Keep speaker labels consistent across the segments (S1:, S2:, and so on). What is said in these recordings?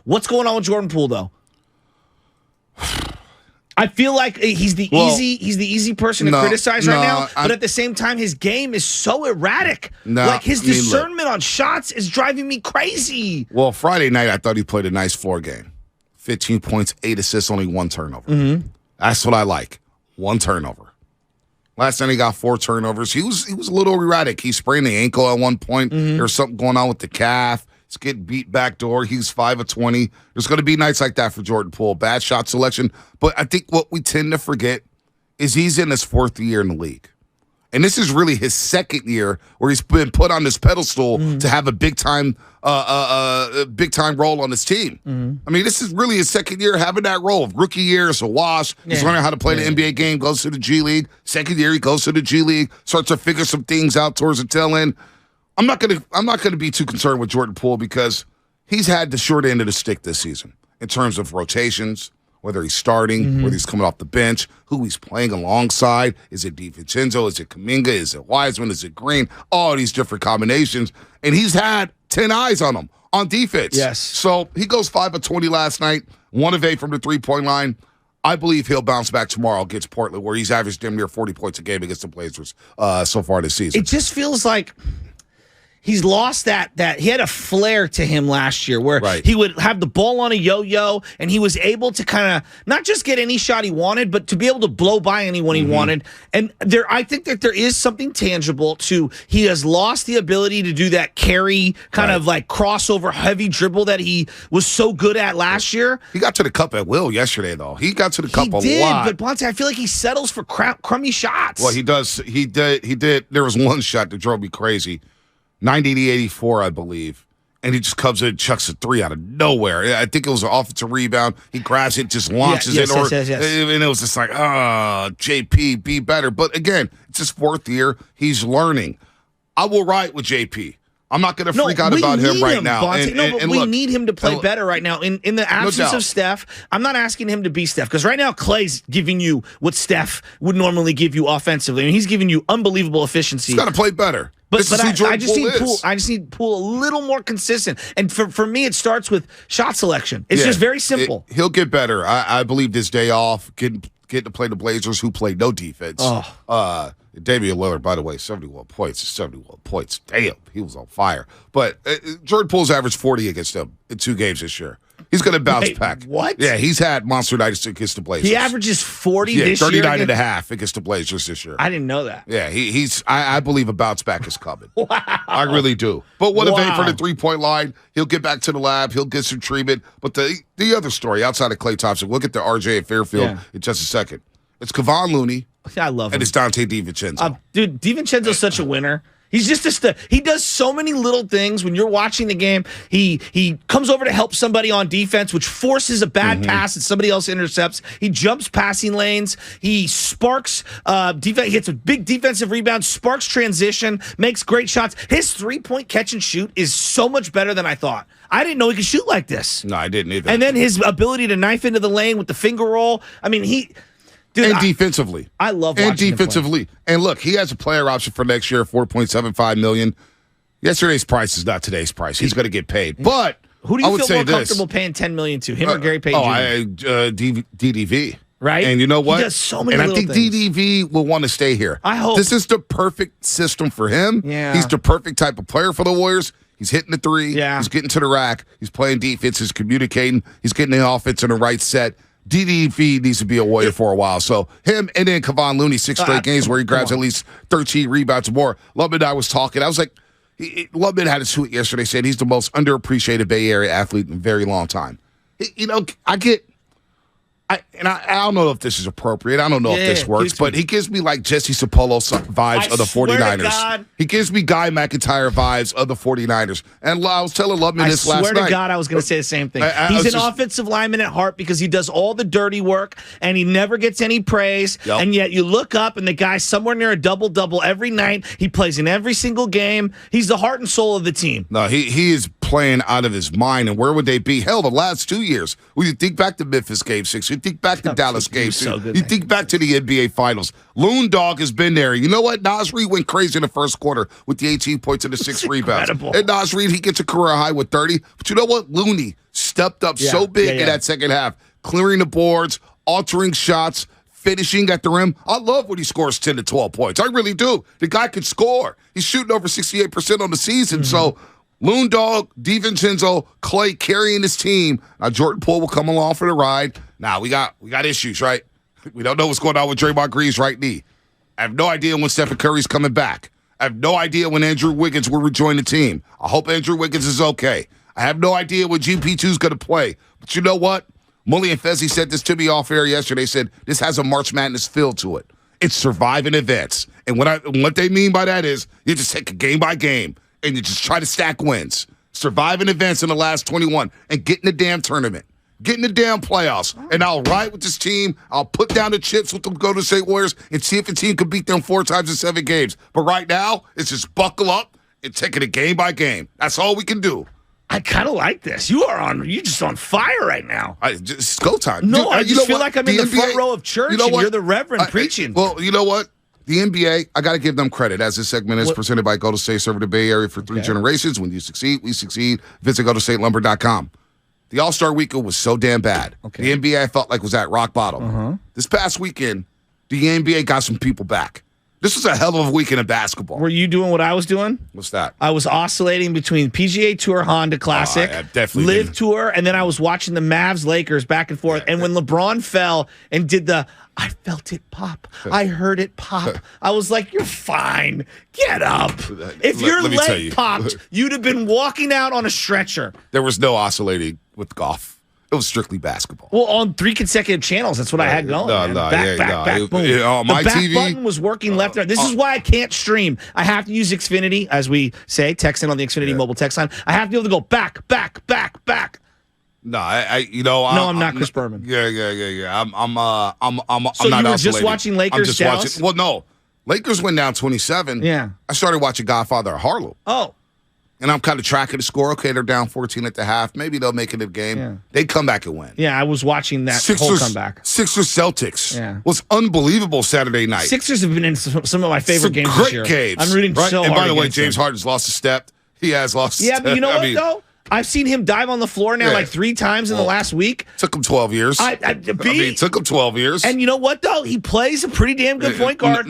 S1: What's going on with Jordan Poole, though? I feel like he's the easy person to criticize right now, but at the same time, his game is so erratic. His discernment on shots is driving me crazy.
S2: Well, Friday night, I thought he played a nice floor game. 15 points, 8 assists, only 1 turnover.
S1: Mm-hmm.
S2: That's what I like. 1 turnover. Last night he got 4 turnovers. He was a little erratic. He sprained the ankle at one point. There was something going on with the calf. He's getting beat backdoor. He's 5 of 20. There's going to be nights like that for Jordan Poole. Bad shot selection. But I think what we tend to forget is he's in his 4th year in the league. And this is really his 2nd year where he's been put on this pedestal to have a big time role on his team. I mean, this is really his 2nd year having that role. Rookie year is a wash. He's learning how to play the NBA game, goes to the G League. 2nd year, he goes to the G League, starts to figure some things out towards the tail end. I'm not gonna be too concerned with Jordan Poole because he's had the short end of the stick this season in terms of rotations, whether he's starting, whether he's coming off the bench, who he's playing alongside. Is it DiVincenzo? Is it Kuminga? Is it Wiseman? Is it Green? All these different combinations. And he's had 10 eyes on him on defense.
S1: Yes.
S2: So he goes 5 of 20 last night, 1 of 8 from the 3-point line. I believe he'll bounce back tomorrow against Portland, where he's averaged damn near 40 points a game against the Blazers so far this season.
S1: It just feels like he's lost that he had a flair to him last year where he would have the ball on a yo-yo and he was able to kind of not just get any shot he wanted, but to be able to blow by anyone he wanted. And I think that there is something tangible to he has lost the ability to do that carry kind of like crossover heavy dribble that he was so good at last year.
S2: He got to the cup at will yesterday, though. He got to the cup a lot.
S1: But Bonte, I feel like he settles for crummy shots.
S2: Well, he does. He did. There was one shot that drove me crazy. 90-84, I believe. And he just comes in and chucks a 3 out of nowhere. I think it was an offensive rebound. He grabs it, just launches it. And it was just like, JP, be better. But again, it's his 4th year. He's learning. I will ride with JP. I'm not going to freak out about him right now.
S1: We need him to play better right now. In the absence of Steph, I'm not asking him to be Steph because right now Klay's giving you what Steph would normally give you offensively. I mean, he's giving you unbelievable efficiency.
S2: He's got to play better.
S1: But I just need Poole a little more consistent. And for me, it starts with shot selection. It's just very simple.
S2: He'll get better. I believe this day off, getting to play the Blazers, who play no defense. Damian Lillard, by the way, 71 points. Damn, he was on fire. But Jordan Poole's averaged 40 against them in 2 games this year. He's going to bounce back.
S1: What?
S2: Yeah, he's had monster nights against the Blazers.
S1: He averages 40 this year?
S2: 39 and a half against the Blazers this year.
S1: I didn't know that.
S2: Yeah, I believe a bounce back is coming. Wow. I really do. But what if for the 3-point line, he'll get back to the lab, he'll get some treatment. But the other story, outside of Klay Thompson, we'll get to RJ and Fairfield in just a second. It's Kevon Looney.
S1: I love him.
S2: And it's Donte DiVincenzo.
S1: Dude, DiVincenzo's such a winner. He's just he does so many little things when you're watching the game. He comes over to help somebody on defense, which forces a bad pass that somebody else intercepts. He jumps passing lanes. He sparks defense. He gets a big defensive rebound, sparks transition, makes great shots. His 3-point catch and shoot is so much better than I thought. I didn't know he could shoot like this.
S2: No, I didn't either.
S1: And then his ability to knife into the lane with the finger roll. I mean, Dude,
S2: and defensively.
S1: I love watching
S2: and defensively.
S1: him play.
S2: And look, he has a player option for next year, $4.75 million. Yesterday's price is not today's price. He's going to get paid. But
S1: who do you feel more comfortable paying $10 million to? Him or Gary Payton Jr.?
S2: DDV.
S1: Right?
S2: And you know what?
S1: He does so many
S2: little things. DDV will want to stay here.
S1: I hope.
S2: This is the perfect system for him.
S1: Yeah.
S2: He's the perfect type of player for the Warriors. He's hitting the 3.
S1: Yeah.
S2: He's getting to the rack. He's playing defense. He's communicating. He's getting the offense in the right set. DDV needs to be a Warrior for a while. So him and then Kevon Looney, 6 straight games where he grabs at least 13 rebounds or more. Lubman and I was talking. I was like, Lubman had a tweet yesterday saying he's the most underappreciated Bay Area athlete in a very long time. I don't know if this is appropriate. I don't know if this works, but he gives me like Jesse Sapolo vibes of the 49ers. He gives me Guy McIntyre vibes of the 49ers. And I was telling Lubman this last night.
S1: I swear to God, I was going to say the same thing. He's an offensive lineman at heart because he does all the dirty work and he never gets any praise. Yep. And yet you look up and the guy's somewhere near a double-double every night. He plays in every single game. He's the heart and soul of the team.
S2: No, he is playing out of his mind, and where would they be? Hell, the last 2 years. When you think back to Memphis Game 6, you think back to Dallas Game 6, you think back to the NBA Finals. Loon Dog has been there. You know what? Nasri went crazy in the first quarter with the 18 points and the 6 rebounds. And Nasri, he gets a career high with 30. But you know what? Looney stepped up so big in that second half, clearing the boards, altering shots, finishing at the rim. I love when he scores 10 to 12 points. I really do. The guy can score. He's shooting over 68% on the season. So Loon Dog, DiVincenzo, Clay carrying his team. Now Jordan Poole will come along for the ride. Now we got issues, right? We don't know what's going on with Draymond Green's right knee. I have no idea when Stephen Curry's coming back. I have no idea when Andrew Wiggins will rejoin the team. I hope Andrew Wiggins is okay. I have no idea when GP2 is going to play. But you know what? Mully and Fezzi said this to me off air yesterday. They said this has a March Madness feel to it. It's surviving events. And what they mean by that is you just take it game by game and you just try to stack wins. Surviving events in the last 21 and get in the damn tournament. Get in the damn playoffs. And I'll ride with this team. I'll put down the chips with the Golden State Warriors and see if the team can beat them 4 times in 7 games. But right now, it's just buckle up and take it game by game. That's all we can do.
S1: I kind of like this. You're just on fire right now.
S2: It's go time.
S1: No,
S2: Dude,
S1: I just feel like I'm in the front row of church and you're the reverend preaching.
S2: Well, you know what? The NBA, I got to give them credit, as this segment is presented by Golden State, serving the Bay Area for 3 generations. When you succeed, we succeed. Visit GoldenStateLumber.com. The All-Star Weekend was so damn bad. The NBA, I felt like, was at rock bottom. This past weekend, the NBA got some people back. This was a hell of a weekend of basketball.
S1: Were you doing what I was doing?
S2: What's that?
S1: I was oscillating between PGA Tour Honda Classic, Live Tour, and then I was watching the Mavs-Lakers back and forth. And when LeBron fell and did I felt it pop. I heard it pop. I was like, you're fine. Get up. If your leg popped, you'd have been walking out on a stretcher.
S2: There was no oscillating with golf. It was strictly basketball.
S1: Well, on 3 consecutive channels, that's what I had going. Back, boom.
S2: My
S1: the back
S2: TV
S1: button was working left and right. This is why I can't stream. I have to use Xfinity, as we say, text in on the Xfinity mobile text line. I have to be able to go back.
S2: No,
S1: I'm not Chris Berman.
S2: Yeah. I'm not
S1: So you were
S2: oscillating.
S1: just watching Lakers Dallas?
S2: Well, no. Lakers went down 27.
S1: Yeah.
S2: I started watching Godfather of Harlem.
S1: Oh.
S2: And I'm kind of tracking the score. Okay, they're down 14 at the half. Maybe they'll make it a game. Yeah. They come back and win.
S1: Yeah, I was watching that whole comeback.
S2: Sixers Celtics was unbelievable Saturday night.
S1: Sixers have been in some of my favorite games this year.
S2: Great games.
S1: I'm rooting so hard.
S2: And by the way, James Harden's lost a step. He has lost a step.
S1: Yeah, but you know what, though? I've seen him dive on the floor now like 3 times in the last week.
S2: Took him 12 years. It took him 12 years.
S1: And you know what, though? He plays a pretty damn good point guard.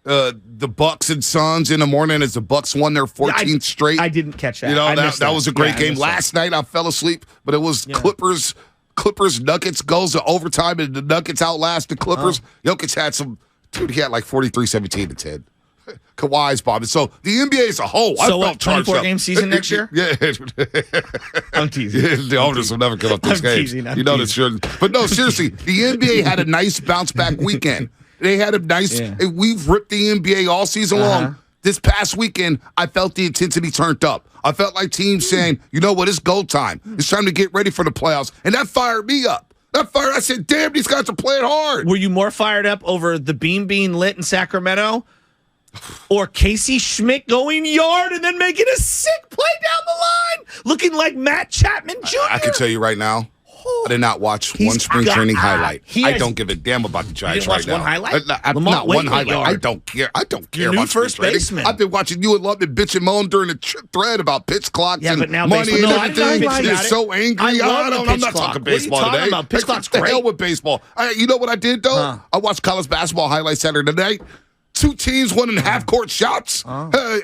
S2: The Bucks and Suns in the morning as the Bucks won their 14th straight.
S1: I didn't catch that.
S2: That was a great game. Last night I fell asleep, but it was Clippers Nuggets goes to overtime and the Nuggets outlast the Clippers. Jokic had he had like 43, 17 to 10. Kawhi's bombing. So the NBA as a whole, I felt charged up.
S1: 24-game season next year?
S2: Yeah.
S1: I'm teasing.
S2: The owners will never give up those games.
S1: I'm teasing.
S2: But no, seriously, the NBA had a nice bounce back weekend. They had a nice. We've ripped the NBA all season long. This past weekend, I felt the intensity turned up. I felt like teams saying, you know what, it's go time. It's time to get ready for the playoffs. And that fired me up. I said, damn, these guys are playing hard.
S1: Were you more fired up over the beam being lit in Sacramento? Or Casey Schmidt going yard and then making a sick play down the line, looking like Matt Chapman Jr.?
S2: I can tell you right now, I did not watch one spring training highlight. I don't give a damn about the Giants right now.
S1: One highlight?
S2: Not one highlight. I don't care. I don't care about
S1: first baseman.
S2: I've been watching you and Lubman bitch and moan during the thread about pitch clocks and
S1: but now
S2: money and everything.
S1: They're
S2: so angry. I'm not talking baseball today.
S1: About? Pitch clock's great.
S2: The hell with baseball. You know what I did though? I watched college basketball highlights Saturday night. 2 teams won in half-court shots.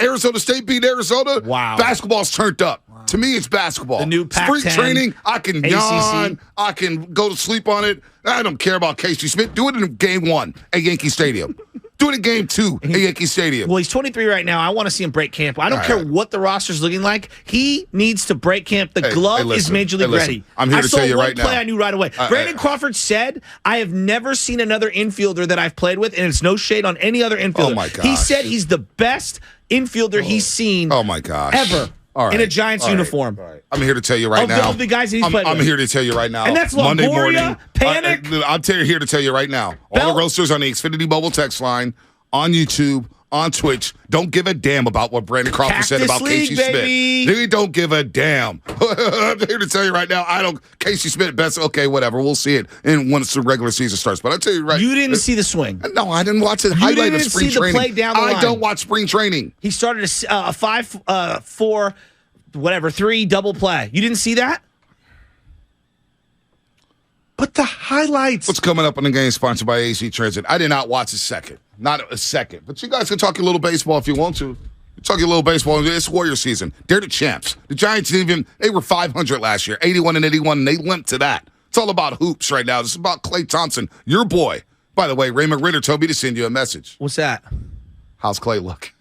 S2: Arizona State beat Arizona.
S1: Wow.
S2: Basketball's turned up. Wow. To me, it's basketball.
S1: The new Pac-10,
S2: spring training, I can
S1: ACC.
S2: yawn. I can go to sleep on it. I don't care about Casey Smith. Do it in game 1 at Yankee Stadium. Do it in game 2 at Yankee Stadium.
S1: Well, he's 23 right now. I want to see him break camp. I don't care what the roster's looking like. He needs to break camp. The glove is Major League ready.
S2: I'm here to tell you right now.
S1: I saw one play I knew right away. Brandon Crawford said, I have never seen another infielder that I've played with, and it's no shade on any other infielder.
S2: Oh, my gosh.
S1: He said he's the best infielder he's seen ever. In a Giants uniform.
S2: Right. I'm here to tell you right now.
S1: Of the guys he's played with.
S2: I'm here to tell you right now.
S1: And that's
S2: Monday
S1: Longoria,
S2: morning.
S1: Panic.
S2: I'm here to tell you right now. All the roasters on the Xfinity mobile text line, on YouTube, on Twitch don't give a damn about what Brandon Crawford said about Casey Smith. They don't give a damn. I'm here to tell you right now, Casey Smith, best, okay, whatever. We'll see it once the regular season starts. But I tell you right,
S1: you didn't see the swing.
S2: No, I didn't watch the highlight of spring training.
S1: The play down the line.
S2: I don't watch spring training.
S1: He started a 5-4, whatever, 3 double play. You didn't see that?
S3: But the highlights.
S2: What's coming up in the game sponsored by AC Transit? I did not watch a second. Not a second. But you guys can talk a little baseball if you want to. Talk a little baseball. It's Warrior season. They're the champs. The Giants they were 500 last year, 81-81, and they limped to that. It's all about hoops right now. It's about Klay Thompson, your boy. By the way, Raymond Ritter told me to send you a message.
S1: What's that?
S2: How's Klay look?